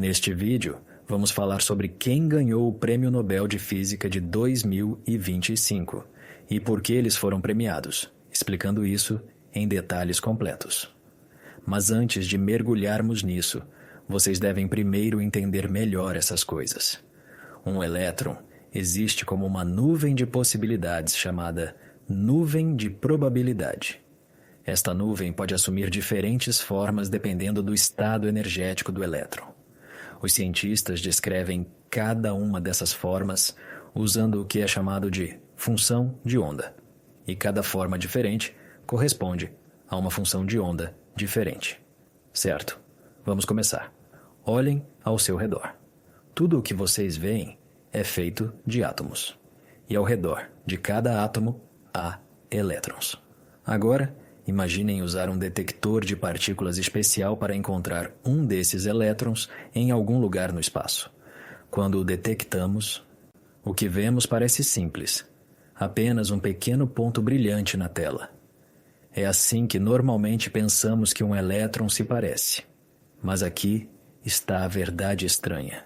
Neste vídeo, vamos falar sobre quem ganhou o Prêmio Nobel de Física de 2025 e por que eles foram premiados, explicando isso em detalhes completos. Mas antes de mergulharmos nisso, vocês devem primeiro entender melhor essas coisas. Um elétron existe como uma nuvem de possibilidades chamada nuvem de probabilidade. Esta nuvem pode assumir diferentes formas dependendo do estado energético do elétron. Os cientistas descrevem cada uma dessas formas usando o que é chamado de função de onda. E cada forma diferente corresponde a uma função de onda diferente. Certo? Vamos começar. Olhem ao seu redor. Tudo o que vocês veem é feito de átomos. E ao redor de cada átomo há elétrons. Agora, imaginem usar um detector de partículas especial para encontrar um desses elétrons em algum lugar no espaço. Quando o detectamos, o que vemos parece simples, apenas um pequeno ponto brilhante na tela. É assim que normalmente pensamos que um elétron se parece. Mas aqui está a verdade estranha.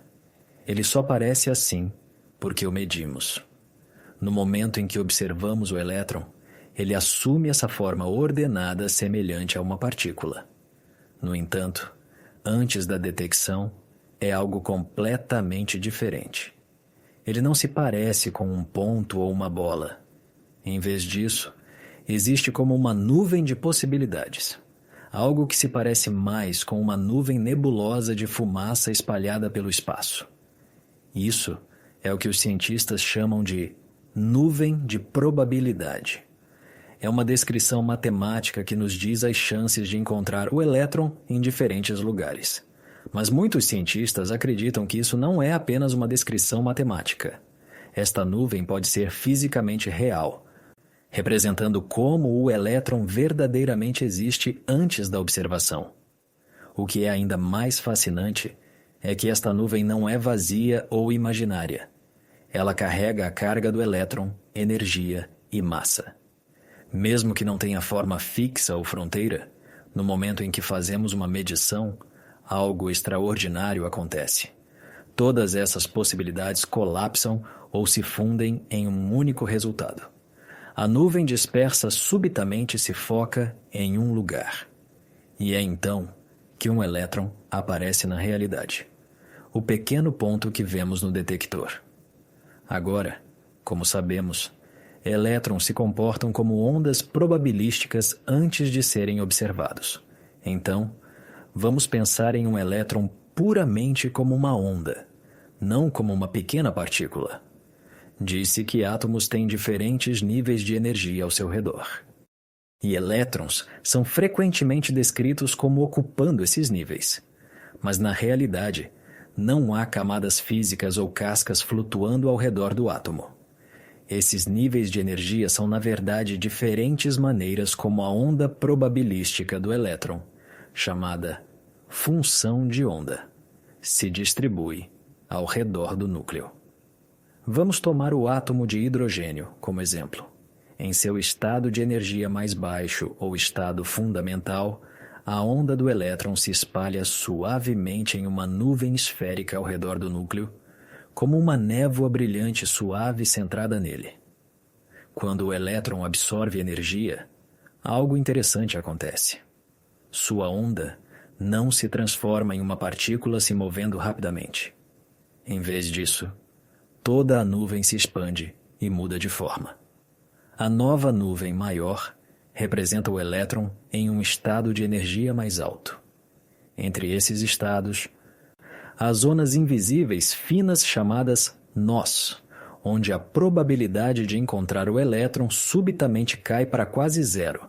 Ele só parece assim porque o medimos. No momento em que observamos o elétron, ele assume essa forma ordenada semelhante a uma partícula. No entanto, antes da detecção, é algo completamente diferente. Ele não se parece com um ponto ou uma bola. Em vez disso, existe como uma nuvem de possibilidades. Algo que se parece mais com uma nuvem nebulosa de fumaça espalhada pelo espaço. Isso é o que os cientistas chamam de nuvem de probabilidade. É uma descrição matemática que nos diz as chances de encontrar o elétron em diferentes lugares. Mas muitos cientistas acreditam que isso não é apenas uma descrição matemática. Esta nuvem pode ser fisicamente real, representando como o elétron verdadeiramente existe antes da observação. O que é ainda mais fascinante é que esta nuvem não é vazia ou imaginária. Ela carrega a carga do elétron, energia e massa. Mesmo que não tenha forma fixa ou fronteira, no momento em que fazemos uma medição, algo extraordinário acontece. Todas essas possibilidades colapsam ou se fundem em um único resultado. A nuvem dispersa subitamente se foca em um lugar. E é então que um elétron aparece na realidade. O pequeno ponto que vemos no detector. Agora, como sabemos, elétrons se comportam como ondas probabilísticas antes de serem observados. Então, vamos pensar em um elétron puramente como uma onda, não como uma pequena partícula. Disse que átomos têm diferentes níveis de energia ao seu redor. E elétrons são frequentemente descritos como ocupando esses níveis. Mas na realidade, não há camadas físicas ou cascas flutuando ao redor do átomo. Esses níveis de energia são, na verdade, diferentes maneiras como a onda probabilística do elétron, chamada função de onda, se distribui ao redor do núcleo. Vamos tomar o átomo de hidrogênio como exemplo. Em seu estado de energia mais baixo ou estado fundamental, a onda do elétron se espalha suavemente em uma nuvem esférica ao redor do núcleo, como uma névoa brilhante suave centrada nele. Quando o elétron absorve energia, algo interessante acontece. Sua onda não se transforma em uma partícula se movendo rapidamente. Em vez disso, toda a nuvem se expande e muda de forma. A nova nuvem maior representa o elétron em um estado de energia mais alto. Entre esses estados, há zonas invisíveis finas chamadas nós, onde a probabilidade de encontrar o elétron subitamente cai para quase zero.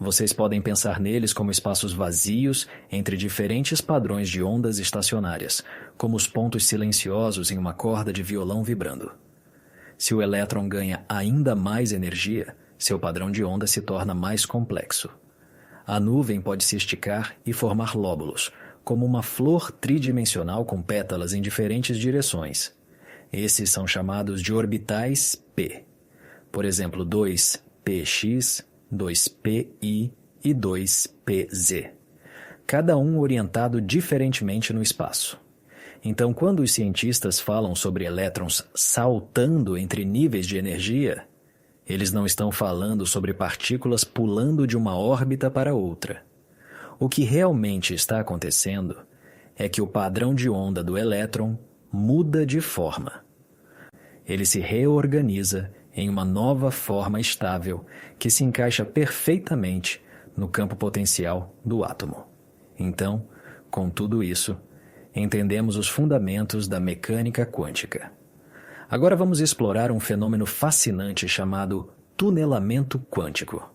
Vocês podem pensar neles como espaços vazios entre diferentes padrões de ondas estacionárias, como os pontos silenciosos em uma corda de violão vibrando. Se o elétron ganha ainda mais energia, seu padrão de onda se torna mais complexo. A nuvem pode se esticar e formar lóbulos, como uma flor tridimensional com pétalas em diferentes direções. Esses são chamados de orbitais P. Por exemplo, 2px, 2pi e 2pz. Cada um orientado diferentemente no espaço. Então, quando os cientistas falam sobre elétrons saltando entre níveis de energia, eles não estão falando sobre partículas pulando de uma órbita para outra. O que realmente está acontecendo é que o padrão de onda do elétron muda de forma. Ele se reorganiza em uma nova forma estável que se encaixa perfeitamente no campo potencial do átomo. Então, com tudo isso, entendemos os fundamentos da mecânica quântica. Agora vamos explorar um fenômeno fascinante chamado tunelamento quântico.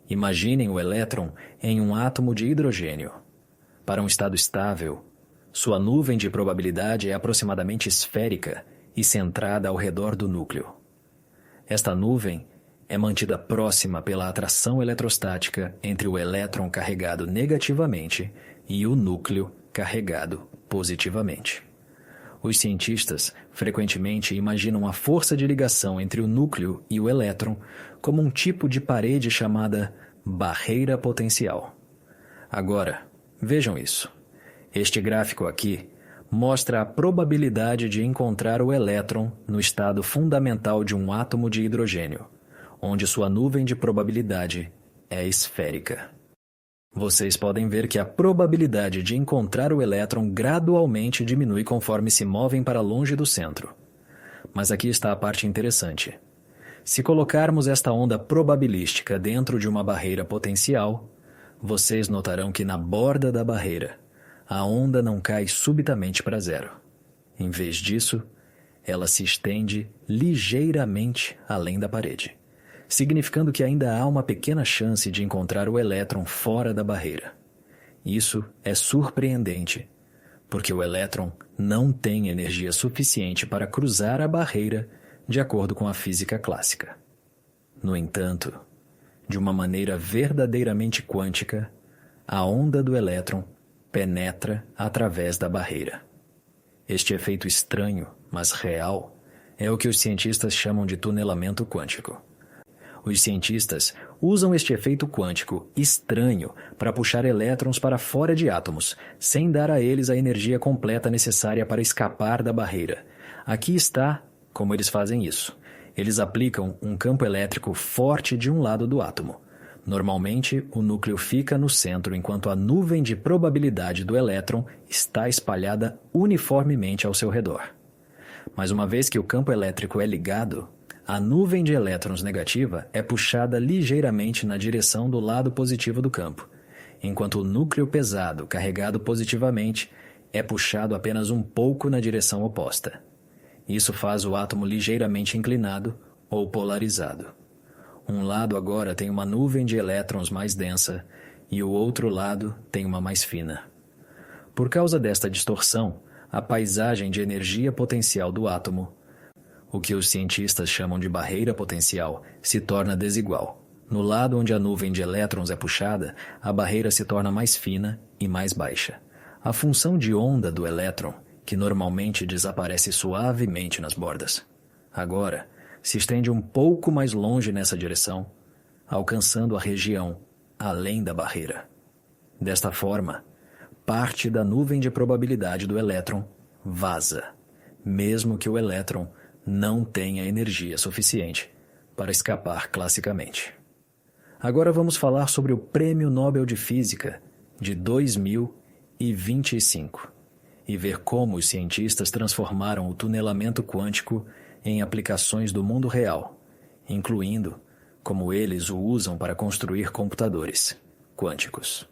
Imaginem o elétron em um átomo de hidrogênio. Para um estado estável, sua nuvem de probabilidade é aproximadamente esférica e centrada ao redor do núcleo. Esta nuvem é mantida próxima pela atração eletrostática entre o elétron carregado negativamente e o núcleo carregado positivamente. Os cientistas frequentemente imaginam a força de ligação entre o núcleo e o elétron como um tipo de parede chamada barreira potencial. Agora, vejam isso. Este gráfico aqui mostra a probabilidade de encontrar o elétron no estado fundamental de um átomo de hidrogênio, onde sua nuvem de probabilidade é esférica. Vocês podem ver que a probabilidade de encontrar o elétron gradualmente diminui conforme se movem para longe do centro. Mas aqui está a parte interessante. Se colocarmos esta onda probabilística dentro de uma barreira potencial, vocês notarão que na borda da barreira, a onda não cai subitamente para zero. Em vez disso, ela se estende ligeiramente além da parede, significando que ainda há uma pequena chance de encontrar o elétron fora da barreira. Isso é surpreendente, porque o elétron não tem energia suficiente para cruzar a barreira de acordo com a física clássica. No entanto, de uma maneira verdadeiramente quântica, a onda do elétron penetra através da barreira. Este efeito estranho, mas real, é o que os cientistas chamam de tunelamento quântico. Os cientistas usam este efeito quântico estranho para puxar elétrons para fora de átomos, sem dar a eles a energia completa necessária para escapar da barreira. Aqui está como eles fazem isso. Eles aplicam um campo elétrico forte de um lado do átomo. Normalmente, o núcleo fica no centro enquanto a nuvem de probabilidade do elétron está espalhada uniformemente ao seu redor. Mas uma vez que o campo elétrico é ligado, a nuvem de elétrons negativa é puxada ligeiramente na direção do lado positivo do campo, enquanto o núcleo pesado, carregado positivamente, é puxado apenas um pouco na direção oposta. Isso faz o átomo ligeiramente inclinado ou polarizado. Um lado agora tem uma nuvem de elétrons mais densa e o outro lado tem uma mais fina. Por causa desta distorção, a paisagem de energia potencial do átomo, o que os cientistas chamam de barreira potencial, se torna desigual. No lado onde a nuvem de elétrons é puxada, a barreira se torna mais fina e mais baixa. A função de onda do elétron, que normalmente desaparece suavemente nas bordas, agora se estende um pouco mais longe nessa direção, alcançando a região além da barreira. Desta forma, parte da nuvem de probabilidade do elétron vaza, mesmo que o elétron não tenha energia suficiente para escapar classicamente. Agora vamos falar sobre o Prêmio Nobel de Física de 2025 e ver como os cientistas transformaram o tunelamento quântico em aplicações do mundo real, incluindo como eles o usam para construir computadores quânticos.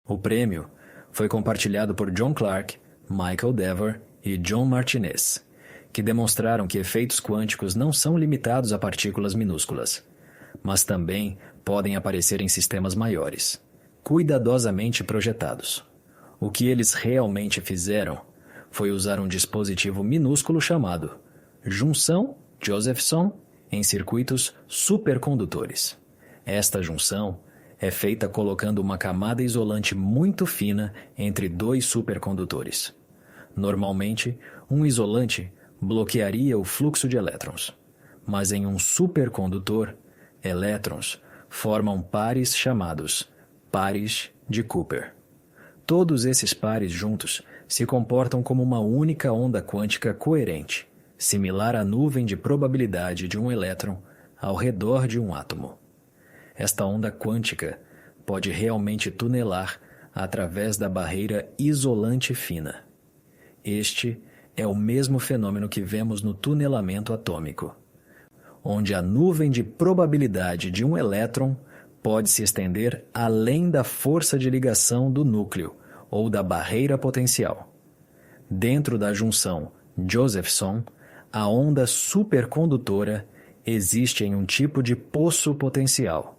O prêmio foi compartilhado por John Clark, Michael Dever e John Martinez, que demonstraram que efeitos quânticos não são limitados a partículas minúsculas, mas também podem aparecer em sistemas maiores, cuidadosamente projetados. O que eles realmente fizeram foi usar um dispositivo minúsculo chamado junção Josephson em circuitos supercondutores. Esta junção é feita colocando uma camada isolante muito fina entre dois supercondutores. Normalmente, um isolante bloquearia o fluxo de elétrons, mas em um supercondutor, elétrons formam pares chamados pares de Cooper. Todos esses pares juntos se comportam como uma única onda quântica coerente, similar à nuvem de probabilidade de um elétron ao redor de um átomo. Esta onda quântica pode realmente tunelar através da barreira isolante fina. Este é o mesmo fenômeno que vemos no tunelamento atômico, onde a nuvem de probabilidade de um elétron pode se estender além da força de ligação do núcleo ou da barreira potencial. Dentro da junção Josephson, a onda supercondutora existe em um tipo de poço potencial,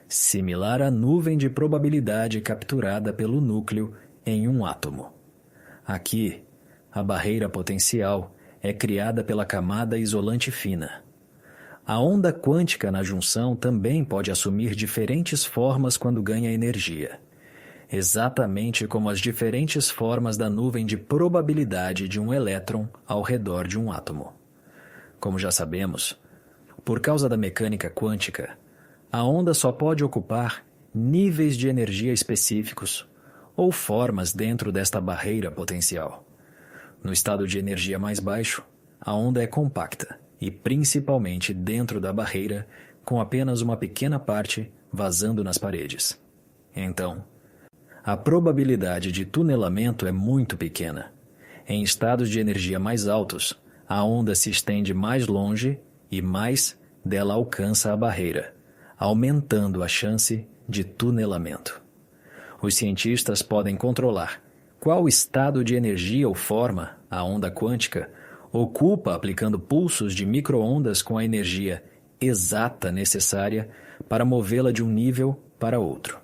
similar à nuvem de probabilidade capturada pelo núcleo em um átomo. Aqui, a barreira potencial é criada pela camada isolante fina. A onda quântica na junção também pode assumir diferentes formas quando ganha energia, exatamente como as diferentes formas da nuvem de probabilidade de um elétron ao redor de um átomo. Como já sabemos, por causa da mecânica quântica, a onda só pode ocupar níveis de energia específicos ou formas dentro desta barreira potencial. No estado de energia mais baixo, a onda é compacta e principalmente dentro da barreira, com apenas uma pequena parte vazando nas paredes. Então, a probabilidade de tunelamento é muito pequena. Em estados de energia mais altos, a onda se estende mais longe e mais dela alcança a barreira, aumentando a chance de tunelamento. Os cientistas podem controlar qual estado de energia ou forma a onda quântica ocupa aplicando pulsos de micro-ondas com a energia exata necessária para movê-la de um nível para outro.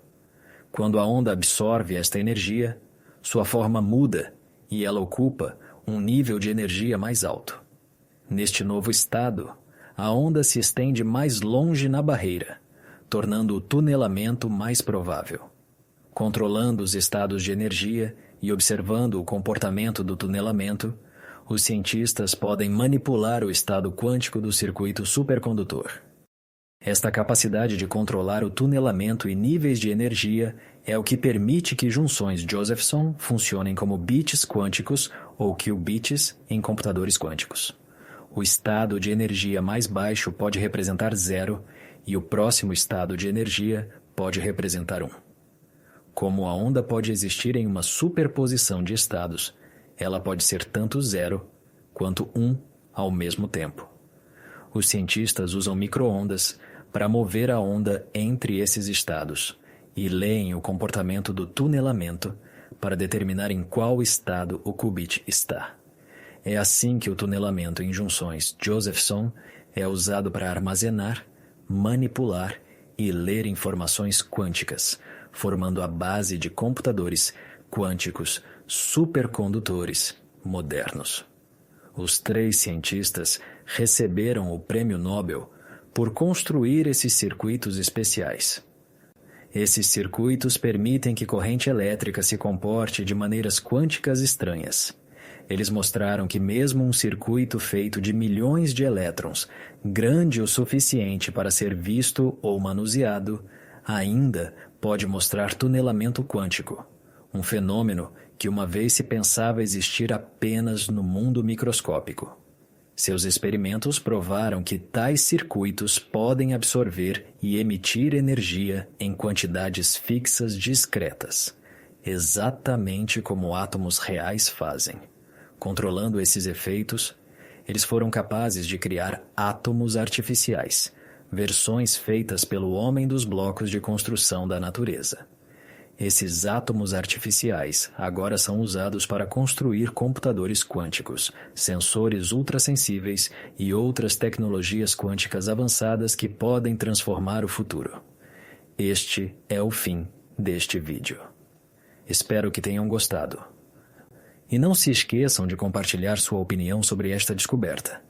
Quando a onda absorve esta energia, sua forma muda e ela ocupa um nível de energia mais alto. Neste novo estado, a onda se estende mais longe na barreira, tornando o tunelamento mais provável. Controlando os estados de energia e observando o comportamento do tunelamento, os cientistas podem manipular o estado quântico do circuito supercondutor. Esta capacidade de controlar o tunelamento e níveis de energia é o que permite que junções Josephson funcionem como bits quânticos ou qubits em computadores quânticos. O estado de energia mais baixo pode representar 0 e o próximo estado de energia pode representar 1. Como a onda pode existir em uma superposição de estados, ela pode ser tanto 0 quanto 1 ao mesmo tempo. Os cientistas usam micro-ondas para mover a onda entre esses estados e leem o comportamento do tunelamento para determinar em qual estado o qubit está. É assim que o tunelamento em junções Josephson é usado para armazenar, manipular e ler informações quânticas, formando a base de computadores quânticos supercondutores modernos. Os 3 cientistas receberam o Prêmio Nobel por construir esses circuitos especiais. Esses circuitos permitem que corrente elétrica se comporte de maneiras quânticas estranhas. Eles mostraram que mesmo um circuito feito de milhões de elétrons, grande o suficiente para ser visto ou manuseado, ainda pode mostrar tunelamento quântico, um fenômeno que uma vez se pensava existir apenas no mundo microscópico. Seus experimentos provaram que tais circuitos podem absorver e emitir energia em quantidades fixas discretas, exatamente como átomos reais fazem. Controlando esses efeitos, eles foram capazes de criar átomos artificiais, versões feitas pelo homem dos blocos de construção da natureza. Esses átomos artificiais agora são usados para construir computadores quânticos, sensores ultrassensíveis e outras tecnologias quânticas avançadas que podem transformar o futuro. Este é o fim deste vídeo. Espero que tenham gostado. E não se esqueçam de compartilhar sua opinião sobre esta descoberta.